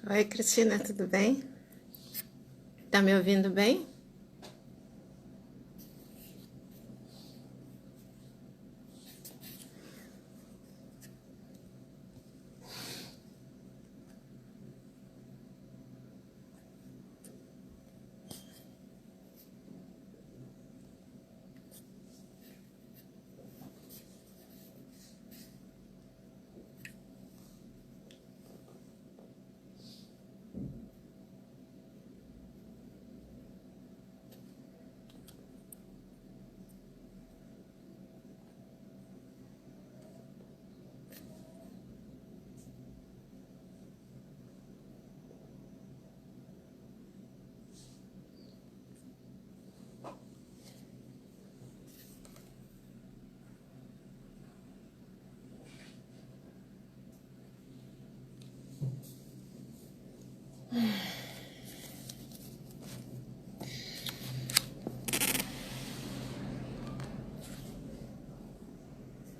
Oi, Cristina, tudo bem? Tá me ouvindo bem?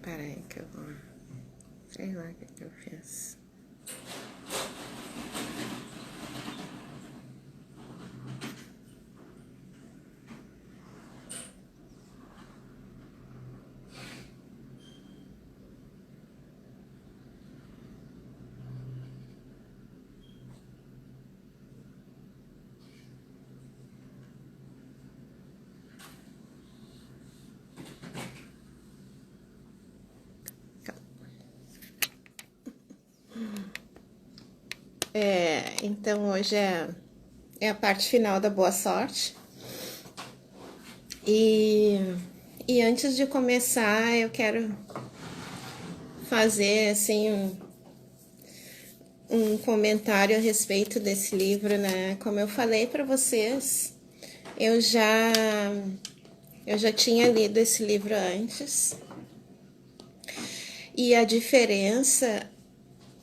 Peraí que eu vou... Sei lá o que eu fiz. Então hoje é a parte final da boa sorte. E, e antes de começar, eu quero fazer assim um comentário a respeito desse livro, né? Como eu falei para vocês, eu já eu já tinha lido esse livro antes. E a diferença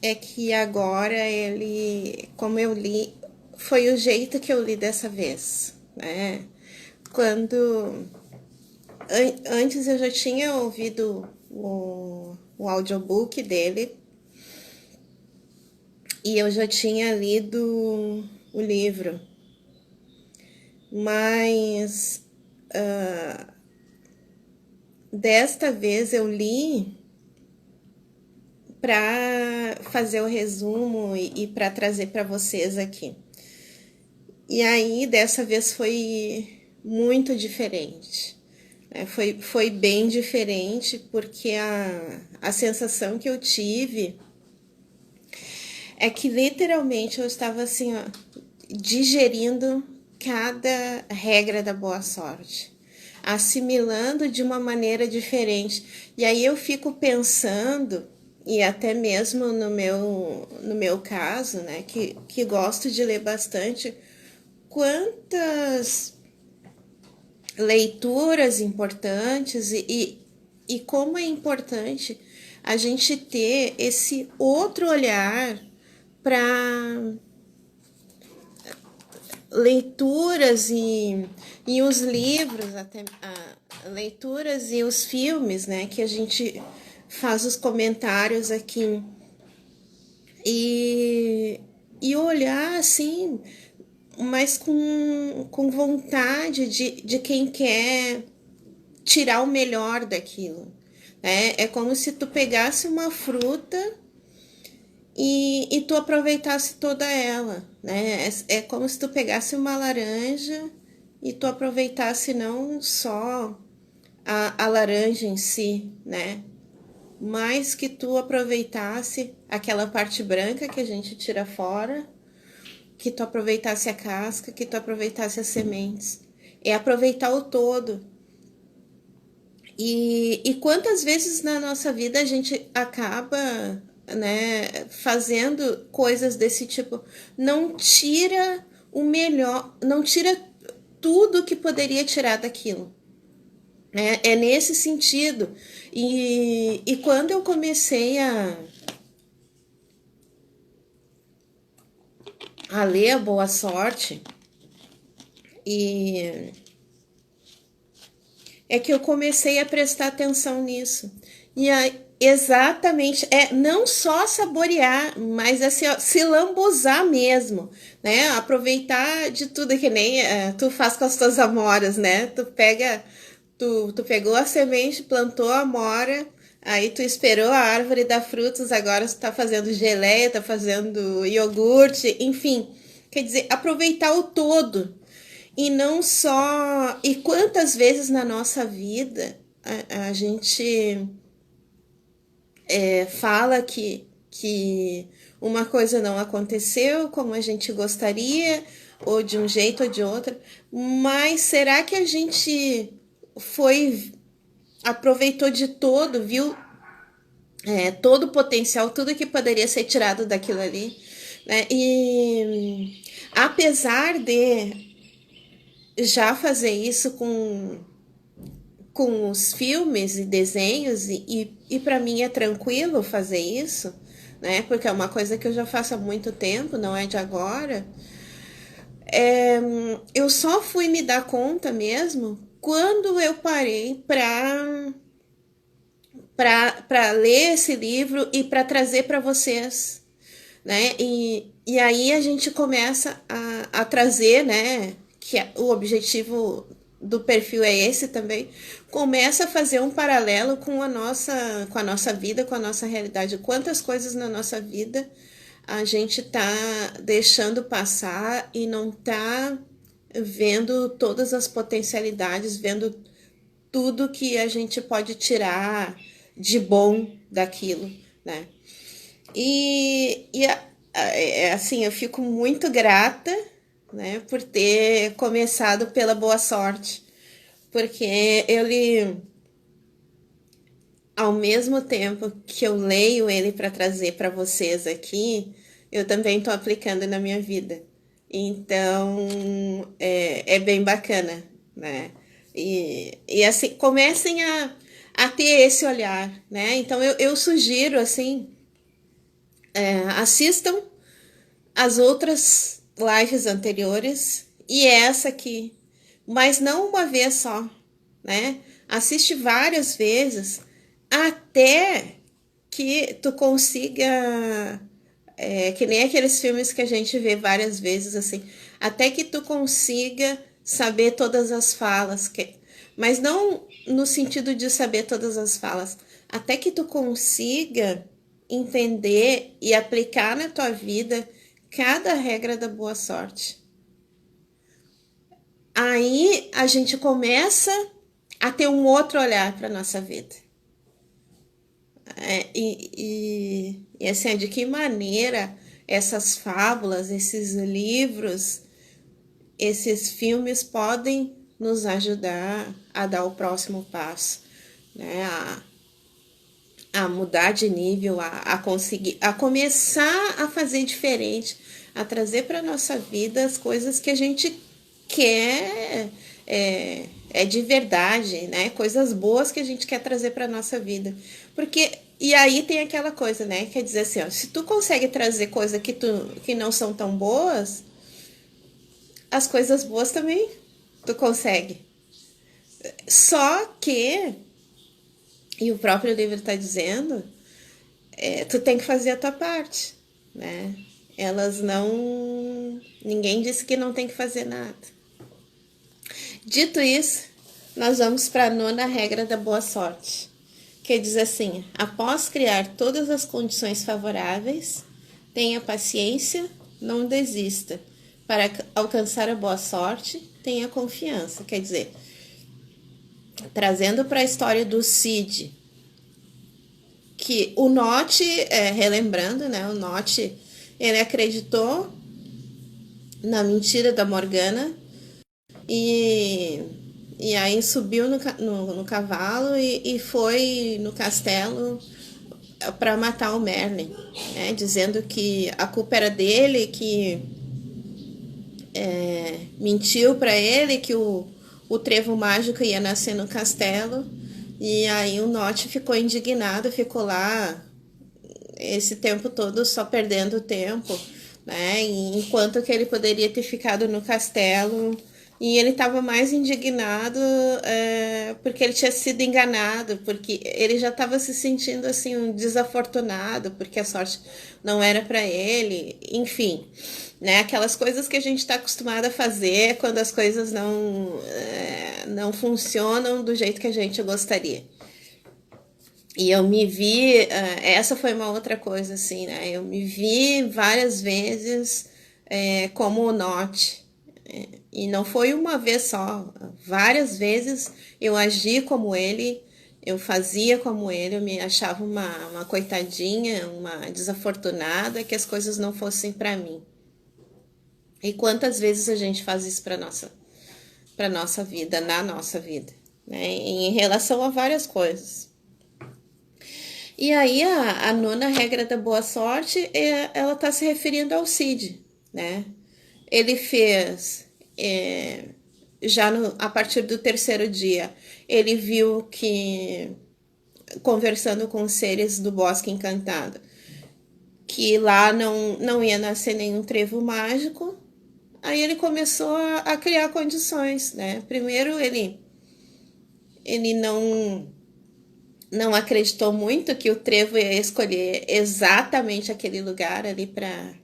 é que agora ele, como eu li, foi o jeito que eu li dessa vez, né? Quando antes eu já tinha ouvido o audiobook dele e eu já tinha lido o livro, mas desta vez eu li para fazer o resumo e para trazer para vocês aqui. E aí, dessa vez foi muito diferente. Foi bem diferente, porque a sensação que eu tive é que literalmente eu estava assim, ó, digerindo cada regra da boa sorte, assimilando de uma maneira diferente. E aí eu fico pensando, e até mesmo no meu caso, né, que gosto de ler bastante, quantas leituras importantes e como é importante a gente ter esse outro olhar para leituras e os livros, até leituras e os filmes, né, que a gente faz os comentários aqui e olhar assim, mas com vontade de quem quer tirar o melhor daquilo. É como se tu pegasse uma fruta e tu aproveitasse toda ela, né? É como se tu pegasse uma laranja e tu aproveitasse não só a laranja em si, né? Mas que tu aproveitasse aquela parte branca que a gente tira fora, que tu aproveitasse a casca, que tu aproveitasse as sementes. É aproveitar o todo. E quantas vezes na nossa vida a gente acaba, né, fazendo coisas desse tipo? Não tira o melhor, não tira tudo que poderia tirar daquilo. É nesse sentido. E quando eu comecei a ler a Boa Sorte, e é que eu comecei a prestar atenção nisso. Exatamente, não só saborear, mas assim, ó, se lambuzar mesmo, né? Aproveitar de tudo que nem tu faz com as tuas amoras, né? Tu pegou a semente, plantou a amora, aí tu esperou a árvore dar frutos, agora tu tá fazendo geleia, tá fazendo iogurte, enfim. Quer dizer, aproveitar o todo e não só. E quantas vezes na nossa vida a gente fala que uma coisa não aconteceu como a gente gostaria, ou de um jeito ou de outro, mas será que a gente foi, aproveitou de todo, viu todo o potencial, tudo que poderia ser tirado daquilo ali, né? E apesar de já fazer isso com os filmes e desenhos, e para mim é tranquilo fazer isso, né? Porque é uma coisa que eu já faço há muito tempo, não é de agora. Eu só fui me dar conta mesmo quando eu parei para ler esse livro e para trazer para vocês, né? E aí a gente começa a trazer, né? Que o objetivo do perfil é esse também, começa a fazer um paralelo com a nossa vida, com a nossa realidade. Quantas coisas na nossa vida a gente tá deixando passar e não tá vendo todas as potencialidades, vendo tudo que a gente pode tirar de bom daquilo, né? Assim, eu fico muito grata, né, por ter começado pela Boa Sorte, porque ele, ao mesmo tempo que eu leio ele para trazer para vocês aqui, eu também estou aplicando na minha vida. Então, é bem bacana, né? E assim, comecem a ter esse olhar, né? Então, eu sugiro, assim, assistam as outras lives anteriores e essa aqui, mas não uma vez só, né? Assiste várias vezes até que tu consiga, que nem aqueles filmes que a gente vê várias vezes assim, até que tu consiga saber todas as falas, mas não no sentido de saber todas as falas, até que tu consiga entender e aplicar na tua vida cada regra da boa sorte. Aí a gente começa a ter um outro olhar para nossa vida. E assim, de que maneira essas fábulas, esses livros, esses filmes podem nos ajudar a dar o próximo passo, né? A mudar de nível, a conseguir, a começar a fazer diferente, a trazer para nossa vida as coisas que a gente quer, de verdade, né? Coisas boas que a gente quer trazer para nossa vida. Porque, e aí tem aquela coisa, né? Quer dizer assim, ó, se tu consegue trazer coisas que não são tão boas, as coisas boas também tu consegue. Só que, e o próprio livro está dizendo, tu tem que fazer a tua parte, né? Elas não. Ninguém disse que não tem que fazer nada. Dito isso, nós vamos para a nona regra da boa sorte, que diz assim: após criar todas as condições favoráveis, tenha paciência, não desista. Para alcançar a boa sorte, tenha confiança. Quer dizer, trazendo para a história do Cid, que o Notch, relembrando, né, o Notch, ele acreditou na mentira da Morgana e aí subiu no cavalo e foi no castelo para matar o Merlin, né, dizendo que a culpa era dele, que mentiu para ele, que o trevo mágico ia nascer no castelo. E aí o Notch ficou indignado, ficou lá esse tempo todo só perdendo tempo, né? E enquanto que ele poderia ter ficado no castelo E ele estava mais indignado porque ele tinha sido enganado, porque ele já estava se sentindo assim um desafortunado, porque a sorte não era para ele, enfim, né? Aquelas coisas que a gente está acostumado a fazer quando as coisas não funcionam do jeito que a gente gostaria. E eu me vi, essa foi uma outra coisa assim, né? Eu me vi várias vezes como o Notch. E não foi uma vez só, várias vezes eu agi como ele, eu fazia como ele, eu me achava uma coitadinha, uma desafortunada, que as coisas não fossem para mim. E quantas vezes a gente faz isso para nossa vida, na nossa vida, né? Em relação a várias coisas. E aí a nona regra da boa sorte, ela está se referindo ao Cid, né? Ele fez, a partir do terceiro dia, ele viu que, conversando com os seres do Bosque Encantado, que lá não ia nascer nenhum trevo mágico. Aí ele começou a criar condições, né? Primeiro ele não acreditou muito que o trevo ia escolher exatamente aquele lugar ali para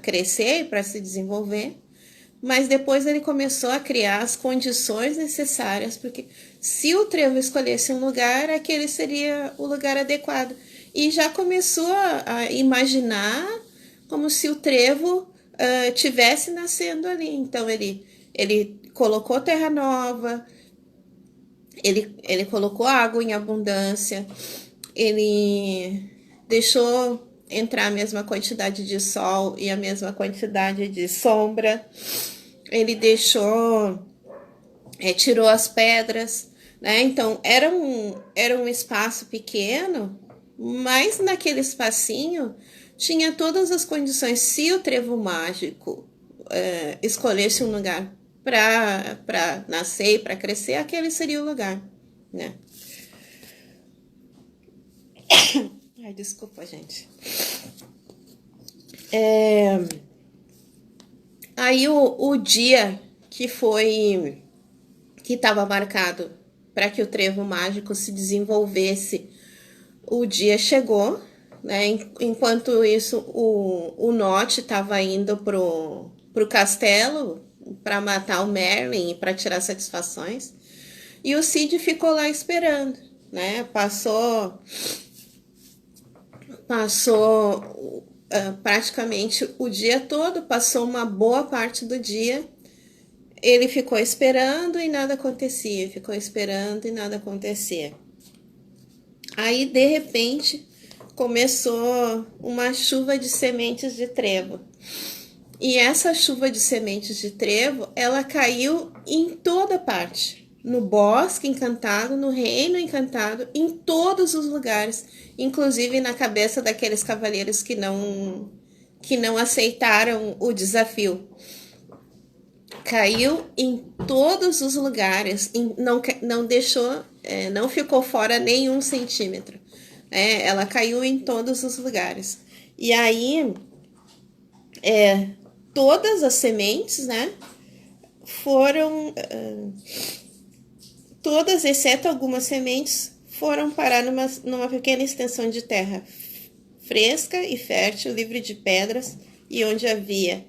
crescer e para se desenvolver, mas depois ele começou a criar as condições necessárias, porque se o trevo escolhesse um lugar, aquele seria o lugar adequado. E já começou a imaginar como se o trevo tivesse nascendo ali. Então ele colocou terra nova, ele colocou água em abundância, ele deixou entrar a mesma quantidade de sol e a mesma quantidade de sombra, ele tirou as pedras, né? Então era um espaço pequeno, mas naquele espacinho tinha todas as condições. Se o trevo mágico escolhesse um lugar para nascer e para crescer, aquele seria o lugar, né? Ai, desculpa, gente. Aí o dia que estava marcado para que o trevo mágico se desenvolvesse, o dia chegou, né? Enquanto isso, o Notch estava indo pro castelo para matar o Merlin e para tirar satisfações. E o Cid ficou lá esperando, né? Passou praticamente o dia todo, passou uma boa parte do dia. Ele ficou esperando e nada acontecia, ficou esperando e nada acontecia. Aí, de repente, começou uma chuva de sementes de trevo. E essa chuva de sementes de trevo, ela caiu em toda parte. No Bosque Encantado, no Reino Encantado, em todos os lugares. Inclusive na cabeça daqueles cavaleiros que não aceitaram o desafio. Caiu em todos os lugares, não deixou, não ficou fora nenhum centímetro. Ela caiu em todos os lugares. E aí, todas as sementes, né, foram, todas, exceto algumas sementes, foram parar numa pequena extensão de terra fresca e fértil, livre de pedras, e onde havia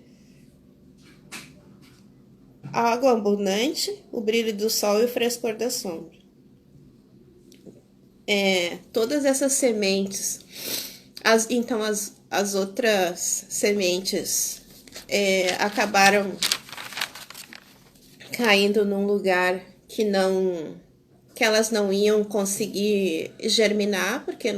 água abundante, o brilho do sol e o frescor da sombra. Todas essas sementes, então as outras sementes acabaram caindo num lugar que elas não iam conseguir germinar, porque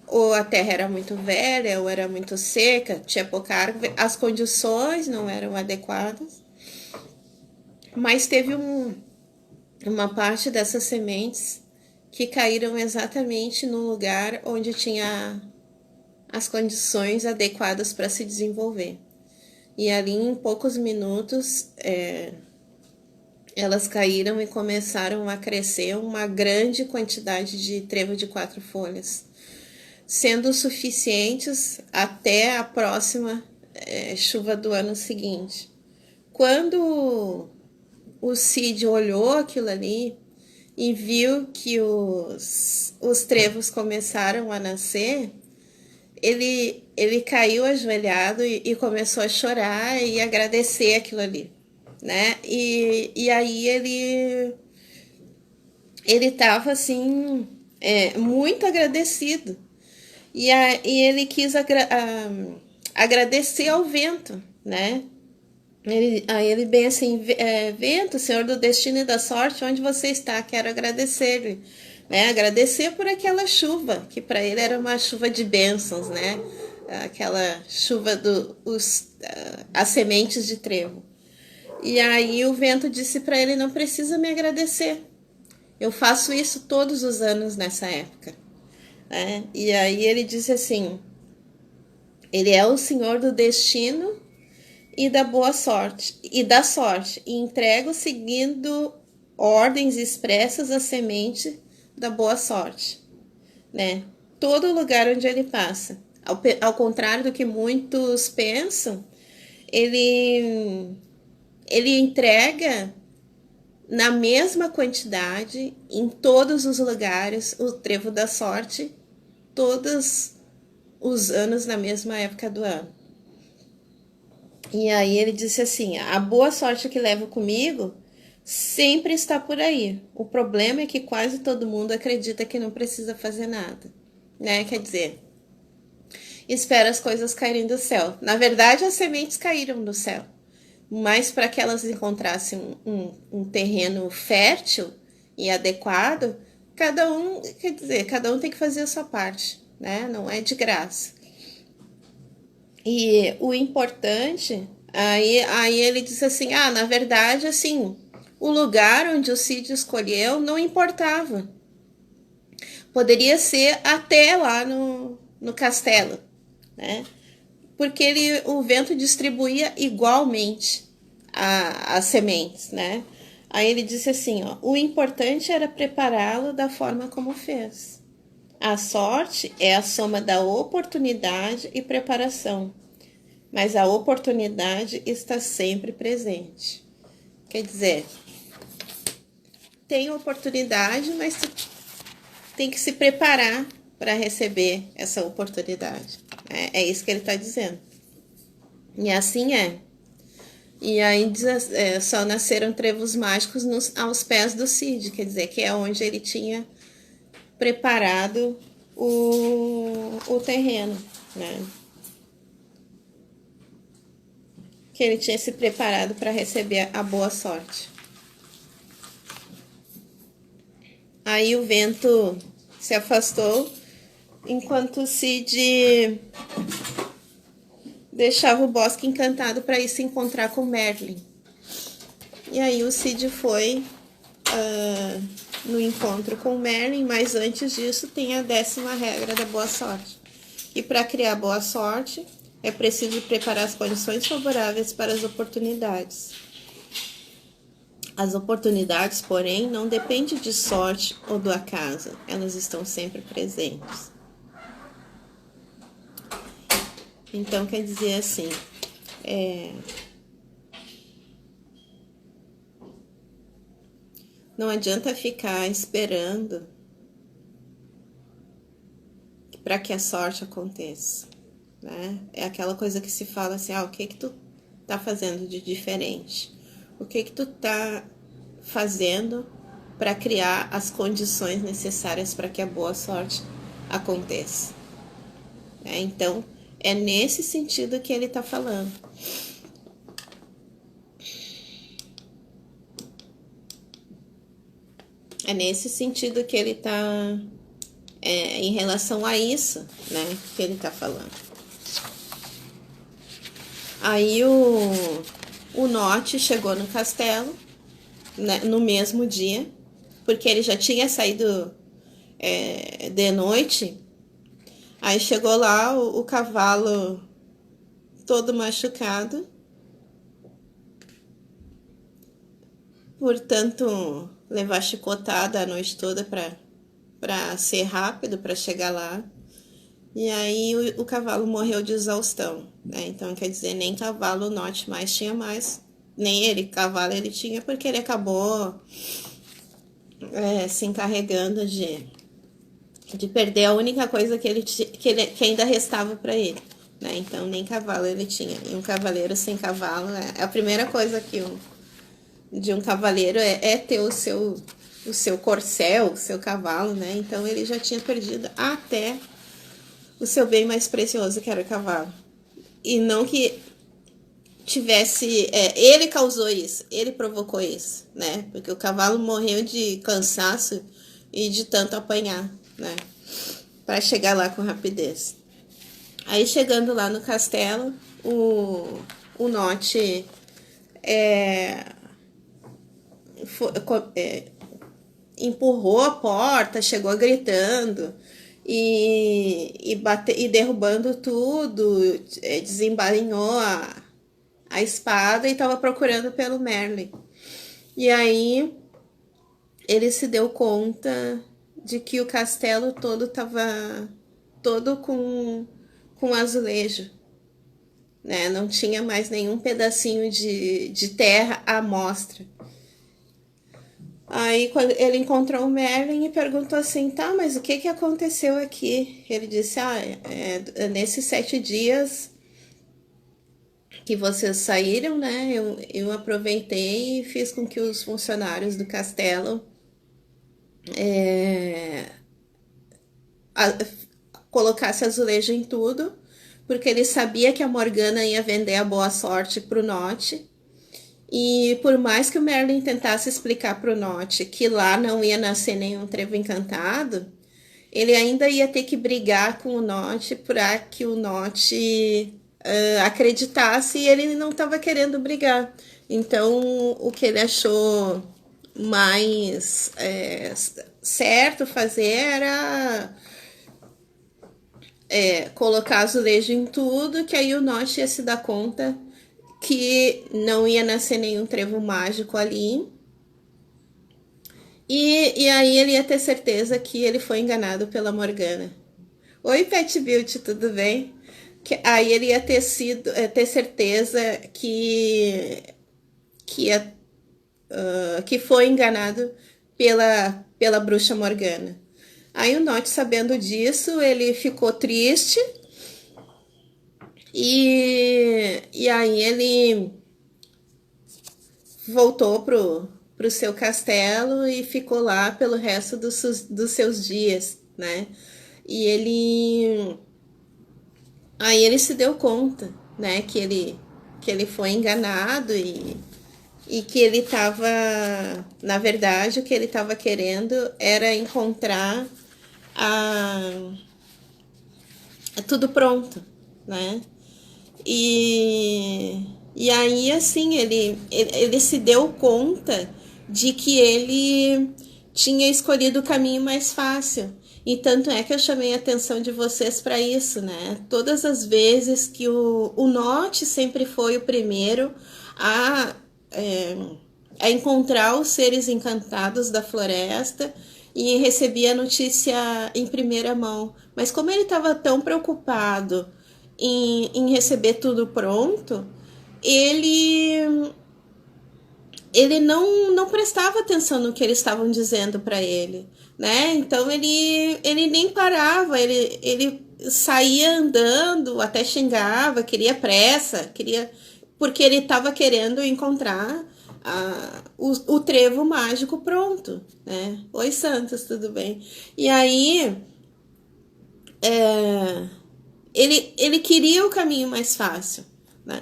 ou a terra era muito velha, ou era muito seca, tinha pouca árvore, as condições não eram adequadas. Mas teve uma parte dessas sementes que caíram exatamente no lugar onde tinha as condições adequadas para se desenvolver. E ali, em poucos minutos, elas caíram e começaram a crescer uma grande quantidade de trevo de 4 folhas, sendo suficientes até a próxima chuva do ano seguinte. Quando o Cid olhou aquilo ali e viu que os trevos começaram a nascer, ele caiu ajoelhado e começou a chorar e agradecer aquilo ali, né? E aí ele estava assim, muito agradecido. E ele quis agradecer ao vento, né? Aí ele bem assim, vento, senhor do destino e da sorte, onde você está? Quero agradecer-lhe, né? Agradecer por aquela chuva, que para ele era uma chuva de bênçãos, né? Aquela chuva as sementes de trevo. E aí o vento disse para ele, não precisa me agradecer. Eu faço isso todos os anos nessa época. Né? E aí ele disse assim, ele é o senhor do destino e da boa sorte, e entrego seguindo ordens expressas a semente da boa sorte, né? Todo lugar onde ele passa. Ao contrário do que muitos pensam, ele entrega na mesma quantidade, em todos os lugares, o trevo da sorte, todos os anos na mesma época do ano. E aí ele disse assim, a boa sorte que levo comigo sempre está por aí. O problema é que quase todo mundo acredita que não precisa fazer nada, né? Quer dizer, espera as coisas caírem do céu. Na verdade, as sementes caíram do céu, mas para que elas encontrassem um terreno fértil e adequado, cada um tem que fazer a sua parte, né? Não é de graça. E o importante, aí ele disse assim, na verdade, assim, o lugar onde o Cid escolheu não importava. Poderia ser até lá no castelo, né? Porque o vento distribuía igualmente as sementes, né? Aí ele disse assim, o importante era prepará-lo da forma como fez. A sorte é a soma da oportunidade e preparação, mas a oportunidade está sempre presente. Quer dizer, tem oportunidade, mas tem que se preparar para receber essa oportunidade. É isso que ele está dizendo. E assim é. E aí só nasceram trevos mágicos aos pés do Cid, quer dizer, que é onde ele tinha preparado o terreno, né? Que ele tinha se preparado para receber a boa sorte. Aí o vento se afastou, enquanto o Cid deixava o bosque encantado para ir se encontrar com Merlin. E aí o Cid foi no encontro com Merlin, mas antes disso tem a 10ª regra da boa sorte. E para criar boa sorte, é preciso preparar as condições favoráveis para as oportunidades. As oportunidades, porém, não dependem de sorte ou do acaso, elas estão sempre presentes. Então, quer dizer assim, não adianta ficar esperando para que a sorte aconteça, né? É aquela coisa que se fala assim, o que tu tá fazendo de diferente? O que tu tá fazendo para criar as condições necessárias para que a boa sorte aconteça? Então, é nesse sentido que ele tá falando. É nesse sentido que ele tá, em relação a isso, né, que ele tá falando. Aí o Norte chegou no castelo, né, no mesmo dia, porque ele já tinha saído de noite. Aí chegou lá o cavalo todo machucado, portanto levar chicotada a noite toda para ser rápido, para chegar lá. E aí o cavalo morreu de exaustão, né? Então quer dizer, nem cavalo Norte mais tinha mais nem ele, cavalo ele tinha, porque ele acabou se encarregando de perder a única coisa que ainda restava para ele, né? Então nem cavalo ele tinha. E um cavaleiro sem cavalo é a primeira coisa de um cavaleiro é ter o seu corcel, o seu cavalo, né? Então ele já tinha perdido até o seu bem mais precioso, que era o cavalo. E não que tivesse... ele causou isso, ele provocou isso, né? Porque o cavalo morreu de cansaço e de tanto apanhar, né? Para chegar lá com rapidez. Aí chegando lá no castelo, o Nott empurrou a porta, chegou gritando e derrubando tudo, desembainhou a espada e estava procurando pelo Merlin. E aí ele se deu conta de que o castelo todo estava todo com azulejo, né? Não tinha mais nenhum pedacinho de terra à mostra. Aí quando ele encontrou o Merlin e perguntou assim, tá, mas o que aconteceu aqui? Ele disse, nesses 7 dias que vocês saíram, né, eu aproveitei e fiz com que os funcionários do castelo colocasse azulejo em tudo, porque ele sabia que a Morgana ia vender a boa sorte pro Nott. E por mais que o Merlin tentasse explicar pro Nott que lá não ia nascer nenhum trevo encantado, ele ainda ia ter que brigar com o Nott para que o Nott acreditasse, e ele não estava querendo brigar. Então o que ele achou mais certo fazer era colocar azulejo em tudo, que aí o Nott ia se dar conta que não ia nascer nenhum trevo mágico ali. E aí ele ia ter certeza que ele foi enganado pela Morgana. Oi, Pet Beauty, tudo bem? Aí ele ia ter certeza que foi enganado pela bruxa Morgana. Aí o Nott, sabendo disso, ele ficou triste. E aí ele voltou pro seu castelo e ficou lá pelo resto dos seus dias, né? E aí ele se deu conta, né, que ele foi enganado e que ele estava, na verdade, o que ele estava querendo era encontrar tudo pronto, né? E aí, assim, ele se deu conta de que ele tinha escolhido o caminho mais fácil. E tanto é que eu chamei a atenção de vocês para isso, né? Todas as vezes que o Nott sempre foi o primeiro a encontrar os seres encantados da floresta e recebia a notícia em primeira mão. Mas como ele estava tão preocupado em receber tudo pronto, ele não prestava atenção no que eles estavam dizendo para ele, né? Então ele nem parava, ele saía andando, até xingava, queria pressa, porque ele estava querendo encontrar o trevo mágico pronto, né? Oi, Santos, tudo bem? E aí ele queria o caminho mais fácil, né?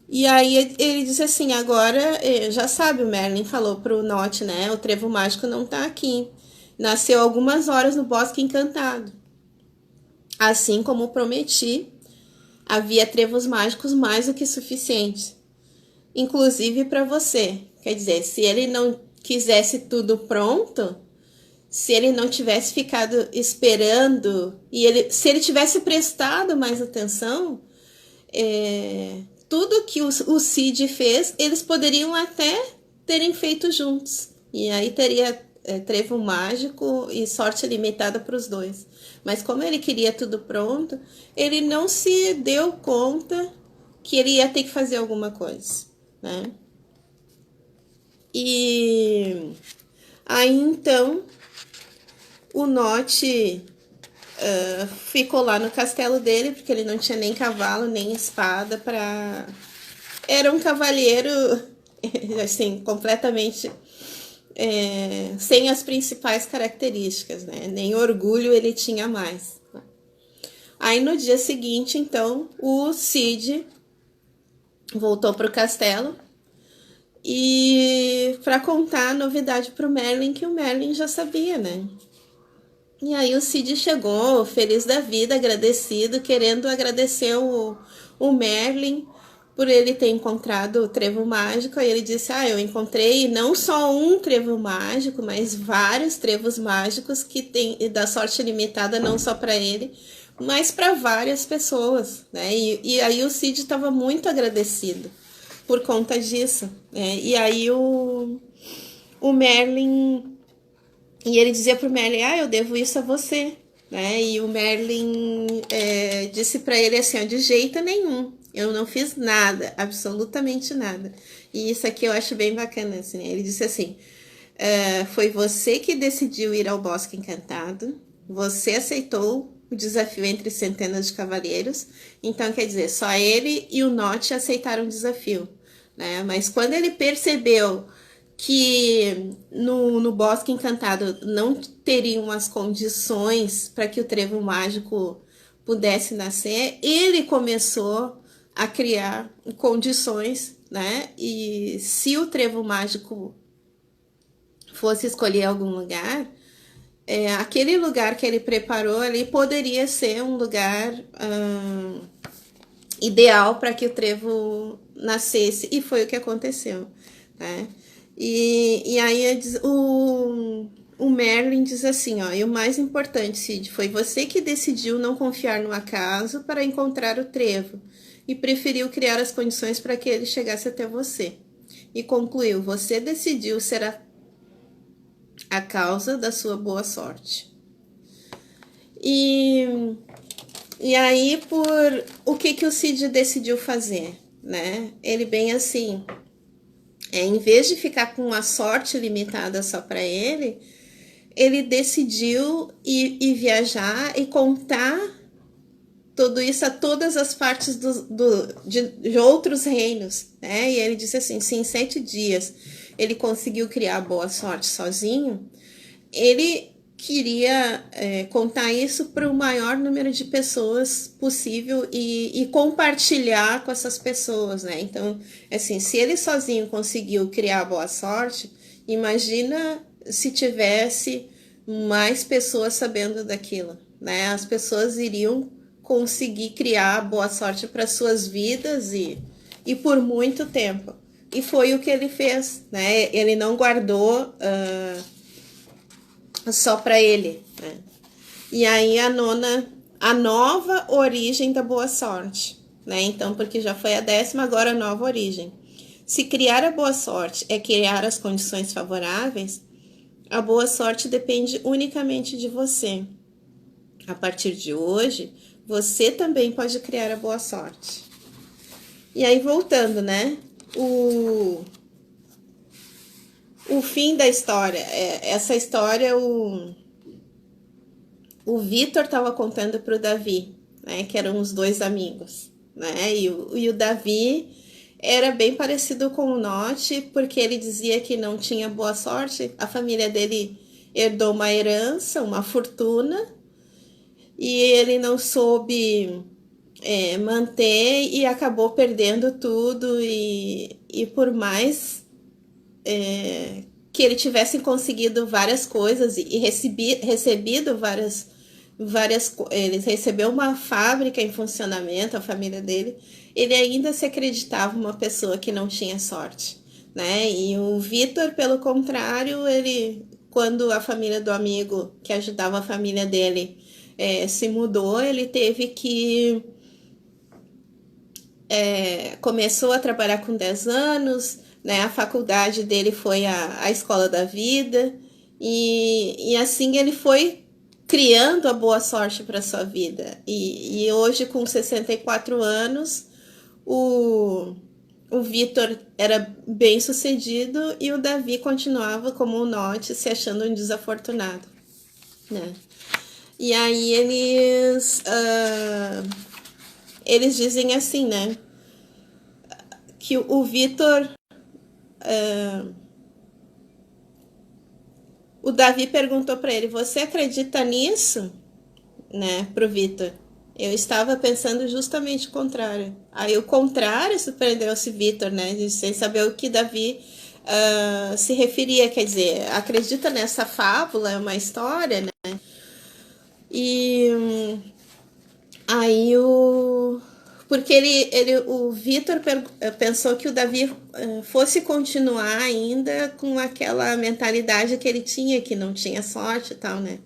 E aí ele disse assim, agora, já sabe, o Merlin falou pro Nott, né? O trevo mágico não tá aqui. Nasceu algumas horas no Bosque Encantado. Assim como prometi, havia trevos mágicos mais do que suficientes. Inclusive para você. Quer dizer, se ele não quisesse tudo pronto, se ele não tivesse ficado esperando, se ele tivesse prestado mais atenção, tudo que o Cid fez, eles poderiam até terem feito juntos. E aí teria trevo mágico e sorte limitada para os dois. Mas como ele queria tudo pronto, ele não se deu conta que ele ia ter que fazer alguma coisa, né? E aí então o Nott ficou lá no castelo dele, porque ele não tinha nem cavalo, nem espada para... Era um cavalheiro, assim, completamente sem as principais características, né? Nem orgulho ele tinha mais. Aí no dia seguinte, então, o Cid voltou para o castelo e para contar a novidade para o Merlin, que o Merlin já sabia, né? E aí o Cid chegou, feliz da vida, agradecido, querendo agradecer o Merlin por ele ter encontrado o trevo mágico. Aí ele disse, eu encontrei não só um trevo mágico, mas vários trevos mágicos que tem da sorte limitada, não só para ele, mas para várias pessoas, né? E aí o Cid estava muito agradecido por conta disso, né? E aí o Merlin... E ele dizia pro Merlin, eu devo isso a você, né? E o Merlin disse para ele assim, de jeito nenhum, eu não fiz nada, absolutamente nada. E isso aqui eu acho bem bacana, assim, né? Ele disse assim, foi você que decidiu ir ao Bosque Encantado, você aceitou o desafio entre centenas de cavaleiros, então quer dizer, só ele e o Nott aceitaram o desafio, né? Mas quando ele percebeu que no Bosque Encantado não teriam as condições para que o trevo mágico pudesse nascer, ele começou a criar condições, né? E se o trevo mágico fosse escolher algum lugar, aquele lugar que ele preparou ali poderia ser um lugar ideal para que o trevo nascesse, e foi o que aconteceu, né? E aí o Merlin diz assim, e o mais importante, Cid, foi você que decidiu não confiar no acaso para encontrar o trevo e preferiu criar as condições para que ele chegasse até você. E concluiu, você decidiu ser a causa da sua boa sorte. E aí, o que o Cid decidiu fazer, né? Ele bem assim... em vez de ficar com a sorte limitada só para ele decidiu ir viajar e contar tudo isso a todas as partes de outros reinos, né? E ele disse assim, se em 7 dias ele conseguiu criar boa sorte sozinho, ele queria contar isso para o maior número de pessoas possível e compartilhar com essas pessoas, né? Então, assim, se ele sozinho conseguiu criar boa sorte, imagina se tivesse mais pessoas sabendo daquilo, né? As pessoas iriam conseguir criar boa sorte para suas vidas e por muito tempo. E foi o que ele fez, né? Ele não guardou só para ele, né? E aí a nova origem da boa sorte, né? Então, porque já foi a 10ª, agora a nova origem. Se criar a boa sorte é criar as condições favoráveis, a boa sorte depende unicamente de você. A partir de hoje, você também pode criar a boa sorte. E aí, voltando, né? O fim da história, essa história o Vitor estava contando para o Davi, né, que eram os dois amigos, né, e o Davi era bem parecido com o Nott, porque ele dizia que não tinha boa sorte, a família dele herdou uma herança, uma fortuna, e ele não soube manter e acabou perdendo tudo, e por mais que ele tivesse conseguido várias coisas e recebido várias ele recebeu uma fábrica em funcionamento, a família dele, ele ainda se acreditava uma pessoa que não tinha sorte, né? E o Vitor, pelo contrário, ele, quando a família do amigo que ajudava a família dele se mudou, ele teve que começou a trabalhar com 10 anos, né? A faculdade dele foi a escola da vida, e assim ele foi criando a boa sorte para sua vida. E hoje, com 64 anos, o o Vitor era bem sucedido e o Davi continuava como o Note, se achando um desafortunado, né? E aí eles dizem assim, né? Que o Vitor, o Davi perguntou para ele: "Você acredita nisso?", né? Pro Vitor. Eu estava pensando justamente o contrário. Aí o contrário surpreendeu-se Vitor, né? Sem saber o que Davi se referia. Quer dizer, acredita nessa fábula, é uma história, né? E aí o. Porque o Vitor pensou que o Davi fosse continuar ainda com aquela mentalidade que ele tinha, que não tinha sorte e tal, né?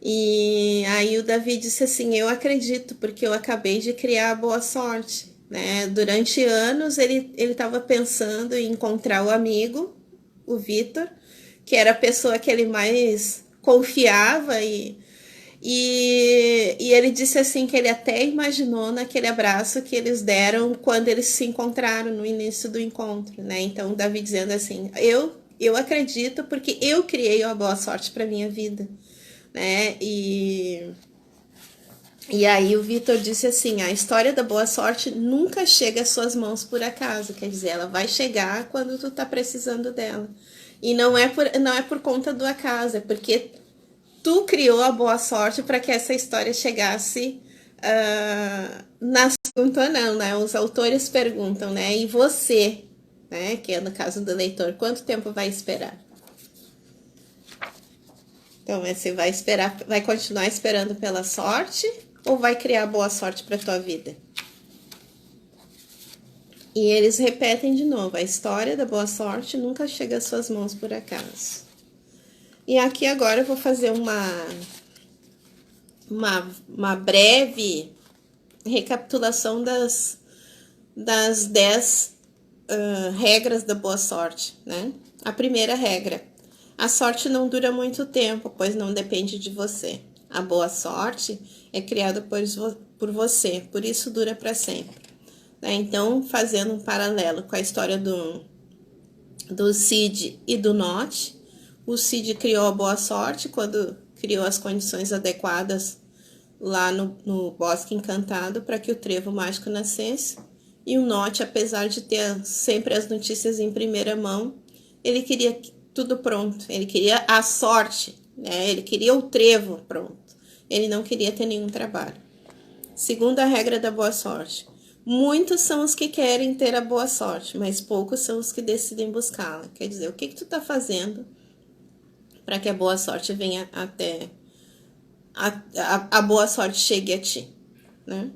E aí o Davi disse assim: "Eu acredito, porque eu acabei de criar a boa sorte", né? Durante anos ele estava pensando em encontrar o amigo, o Vitor, que era a pessoa que ele mais confiava e ele disse assim que ele até imaginou naquele abraço que eles deram quando eles se encontraram no início do encontro, né? Então o Davi dizendo assim: "Eu acredito porque eu criei a boa sorte para minha vida", né? E aí o Vitor disse assim: "A história da boa sorte nunca chega às suas mãos por acaso, quer dizer, ela vai chegar quando tu tá precisando dela. E não é por conta do acaso, é porque tu criou a boa sorte para que essa história chegasse na pergunta não, né? Os autores perguntam, né? E você, né? Que é no caso do leitor, quanto tempo vai esperar? Então, você vai esperar, vai continuar esperando pela sorte ou vai criar boa sorte para tua vida? E eles repetem de novo: a história da boa sorte nunca chega às suas mãos por acaso. E aqui agora eu vou fazer uma breve recapitulação das 10 regras da boa sorte, né? A primeira regra: a sorte não dura muito tempo, pois não depende de você. A boa sorte é criada por você, por isso dura para sempre. Né? Então, fazendo um paralelo com a história do Cid e do Notch, o Cid criou a boa sorte quando criou as condições adequadas lá no Bosque Encantado para que o trevo mágico nascesse. E o Notch, apesar de ter sempre as notícias em primeira mão, ele queria tudo pronto, ele queria a sorte, né? Ele queria o trevo pronto, ele não queria ter nenhum trabalho. Segunda regra da boa sorte: muitos são os que querem ter a boa sorte, mas poucos são os que decidem buscá-la. Quer dizer, o que tu tá fazendo para que a boa sorte venha até a boa sorte chegue a ti, né?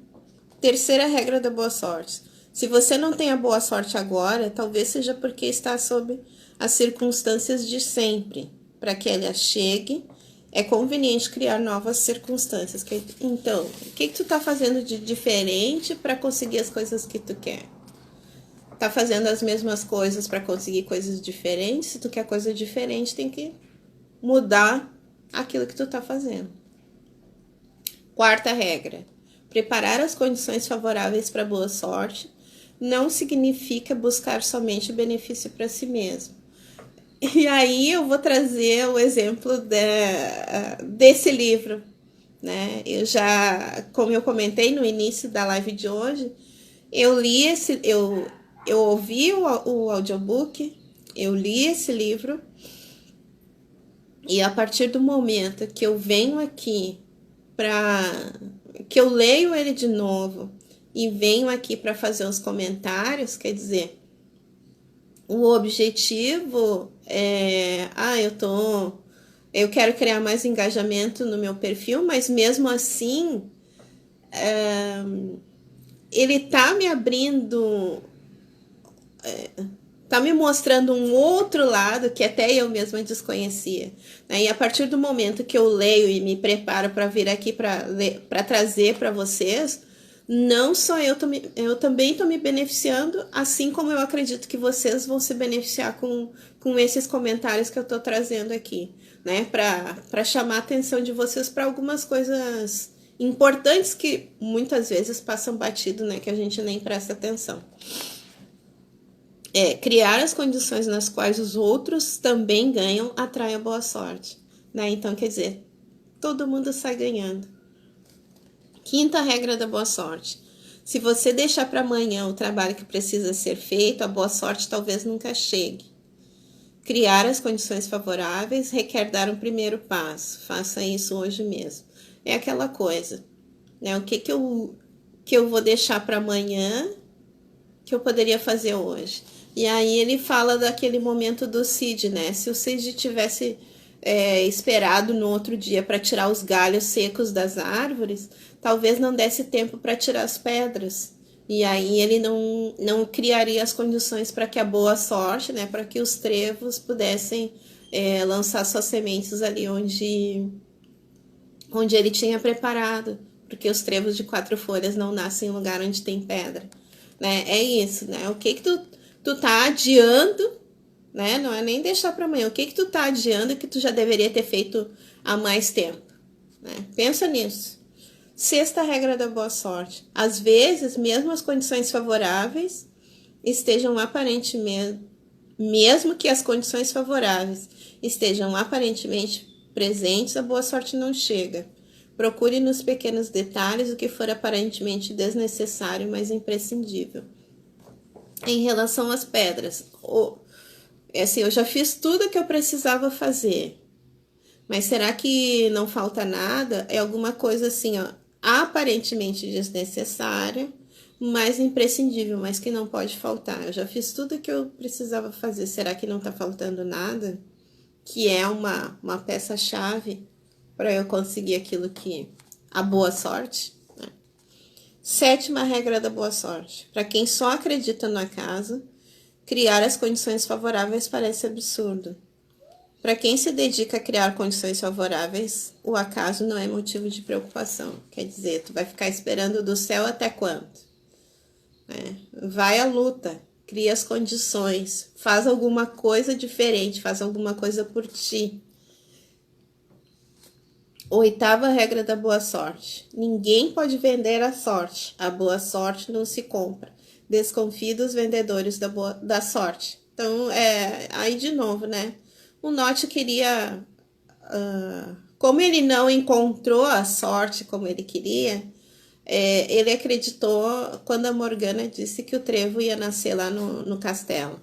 Terceira regra da boa sorte: se você não tem a boa sorte agora, talvez seja porque está sob as circunstâncias de sempre. Para que ela chegue, é conveniente criar novas circunstâncias. Então, o que tu tá fazendo de diferente para conseguir as coisas que tu quer? Tá fazendo as mesmas coisas para conseguir coisas diferentes? Se tu quer coisa diferente, tem que mudar aquilo que tu tá fazendo. Quarta regra: preparar as condições favoráveis para boa sorte não significa buscar somente o benefício para si mesmo. E aí eu vou trazer o exemplo desse livro, né? Como eu comentei no início da live de hoje, eu ouvi o audiobook, eu li esse livro, e a partir do momento que eu venho aqui que eu leio ele de novo e venho aqui para fazer os comentários, quer dizer, o objetivo é, eu quero criar mais engajamento no meu perfil, mas mesmo assim, ele tá me abrindo, tá me mostrando um outro lado que até eu mesma desconhecia. Né? E a partir do momento que eu leio e me preparo para vir aqui para trazer para vocês, não só eu também estou me beneficiando, assim como eu acredito que vocês vão se beneficiar com esses comentários que eu estou trazendo aqui, né? Para chamar a atenção de vocês para algumas coisas importantes que muitas vezes passam batido, né? Que a gente nem presta atenção. criar as condições nas quais os outros também ganham atrai a boa sorte, né? Então, quer dizer, todo mundo sai ganhando. Quinta regra da boa sorte. Se você deixar para amanhã o trabalho que precisa ser feito, a boa sorte talvez nunca chegue. Criar as condições favoráveis requer dar um primeiro passo. Faça isso hoje mesmo. É aquela coisa, né? O que eu vou deixar para amanhã que eu poderia fazer hoje? E aí ele fala daquele momento do Cid, né? Se o Cid tivesse esperado no outro dia para tirar os galhos secos das árvores, talvez não desse tempo para tirar as pedras. E aí ele não criaria as condições para que a boa sorte, né, para que os trevos pudessem lançar suas sementes ali onde ele tinha preparado, porque os trevos de 4 folhas não nascem em lugar onde tem pedra, né? É isso, né? O que tu tá adiando, né? Não é nem deixar para amanhã. O que tu tá adiando que tu já deveria ter feito há mais tempo, né? Pensa nisso. Sexta regra da boa sorte. Às vezes, mesmo as condições favoráveis estejam aparentemente, mesmo que as condições favoráveis estejam aparentemente presentes, a boa sorte não chega. Procure nos pequenos detalhes o que for aparentemente desnecessário, mas imprescindível. Em relação às pedras, assim, eu já fiz tudo o que eu precisava fazer, mas será que não falta nada? É alguma coisa assim, ó, aparentemente desnecessária, mas imprescindível, mas que não pode faltar. Eu já fiz tudo o que eu precisava fazer. Será que não está faltando nada? Que é uma peça-chave para eu conseguir aquilo que... a boa sorte, né? Sétima regra da boa sorte. Para quem só acredita no acaso, criar as condições favoráveis parece absurdo. Para quem se dedica a criar condições favoráveis, o acaso não é motivo de preocupação. Quer dizer, tu vai ficar esperando do céu até quando? Vai à luta, cria as condições, faz alguma coisa diferente, faz alguma coisa por ti. Oitava regra da boa sorte. Ninguém pode vender a sorte. A boa sorte não se compra. Desconfie dos vendedores da sorte. Então, aí de novo, né? O Notch queria... como ele não encontrou a sorte como ele queria, ele acreditou quando a Morgana disse que o trevo ia nascer lá no castelo,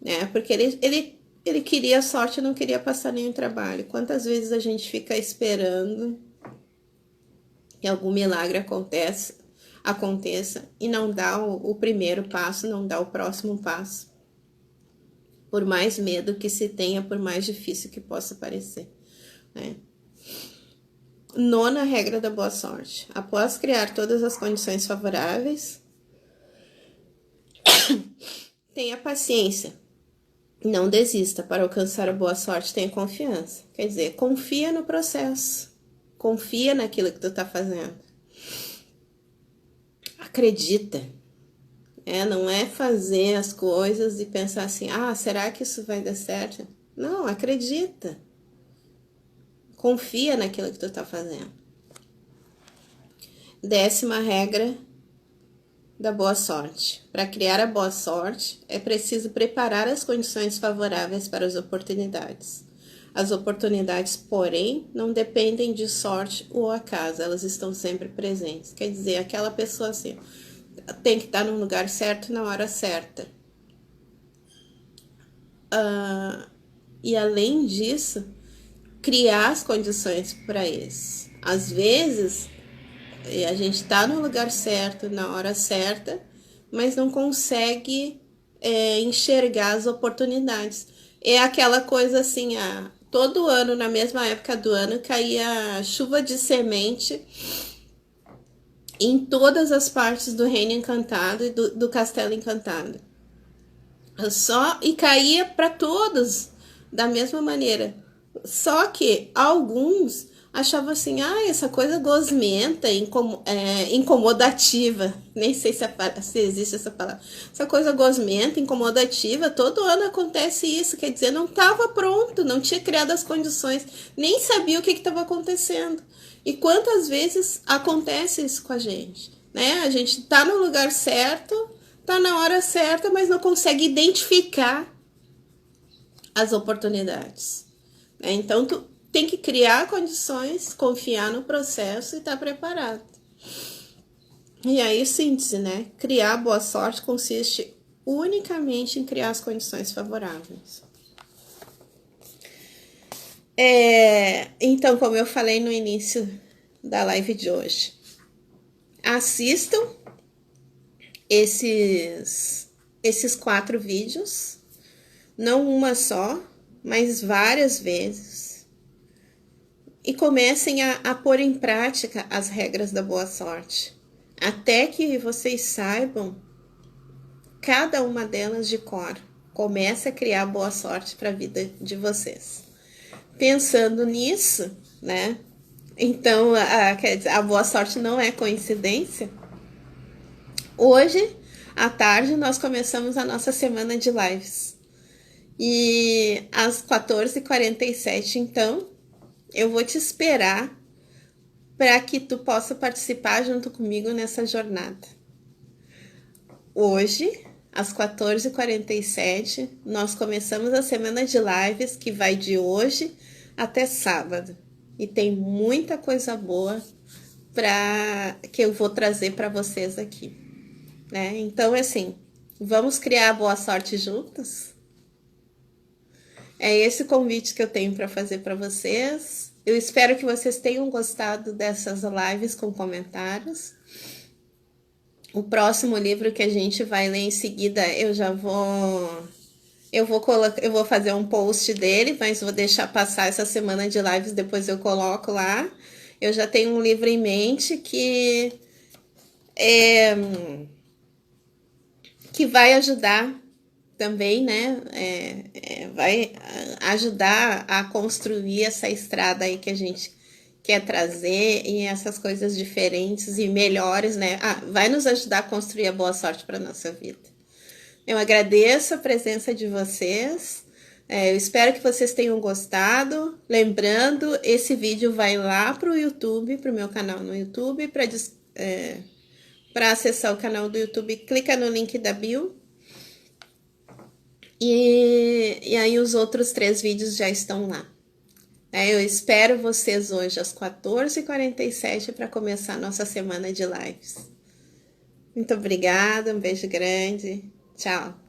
né? Porque ele queria a sorte e não queria passar nenhum trabalho. Quantas vezes a gente fica esperando que algum milagre aconteça e não dá o primeiro passo, não dá o próximo passo? Por mais medo que se tenha, por mais difícil que possa parecer, né? Nona regra da boa sorte. Após criar todas as condições favoráveis, tenha paciência. Não desista. Para alcançar a boa sorte, tenha confiança. Quer dizer, confia no processo. Confia naquilo que tu tá fazendo. Acredita. Não é fazer as coisas e pensar assim, será que isso vai dar certo? Não, acredita. Confia naquilo que tu tá fazendo. 10ª regra da boa sorte. Para criar a boa sorte, é preciso preparar as condições favoráveis para as oportunidades. As oportunidades, porém, não dependem de sorte ou acaso, elas estão sempre presentes. Quer dizer, aquela pessoa assim, tem que estar no lugar certo na hora certa. E além disso, criar as condições para isso. Às vezes, a gente está no lugar certo, na hora certa, mas não consegue enxergar as oportunidades. É aquela coisa assim, todo ano, na mesma época do ano, caía chuva de semente em todas as partes do Reino Encantado e do Castelo Encantado. E caía para todos da mesma maneira. Só que alguns achavam assim, essa coisa gosmenta, incomodativa, nem sei se existe essa palavra, essa coisa gosmenta, incomodativa, todo ano acontece isso, quer dizer, não estava pronto, não tinha criado as condições, nem sabia o que estava acontecendo. E quantas vezes acontece isso com a gente, né? A gente tá no lugar certo, tá na hora certa, mas não consegue identificar as oportunidades. Então, tu tem que criar condições, confiar no processo e estar preparado. E aí, síntese, né? Criar boa sorte consiste unicamente em criar as condições favoráveis. Então, como eu falei no início da live de hoje, assistam esses 4 vídeos, não uma só, mas várias vezes, e comecem a pôr em prática as regras da boa sorte, até que vocês saibam cada uma delas de cor. Comece a criar boa sorte para a vida de vocês. Pensando nisso, né? Então, a boa sorte não é coincidência. Hoje, à tarde, nós começamos a nossa semana de lives. E às 14h47, então, eu vou te esperar para que tu possa participar junto comigo nessa jornada. Hoje, às 14h47, nós começamos a semana de lives que vai de hoje até sábado. E tem muita coisa boa que eu vou trazer para vocês aqui. Né? Então, assim, vamos criar a boa sorte juntos? É esse o convite que eu tenho para fazer para vocês. Eu espero que vocês tenham gostado dessas lives com comentários. O próximo livro que a gente vai ler em seguida, eu vou fazer um post dele, mas vou deixar passar essa semana de lives, depois eu coloco lá. Eu já tenho um livro em mente que vai ajudar também, né? Vai ajudar a construir essa estrada aí que a gente quer trazer e essas coisas diferentes e melhores, né? Vai nos ajudar a construir a boa sorte para nossa vida. Eu agradeço a presença de vocês. Eu espero que vocês tenham gostado. Lembrando, esse vídeo vai lá para o YouTube, para o meu canal no YouTube. Para acessar o canal do YouTube, clica no link da bio. E aí os outros 3 vídeos já estão lá. Eu espero vocês hoje às 14h47 para começar a nossa semana de lives. Muito obrigada, um beijo grande. Tchau.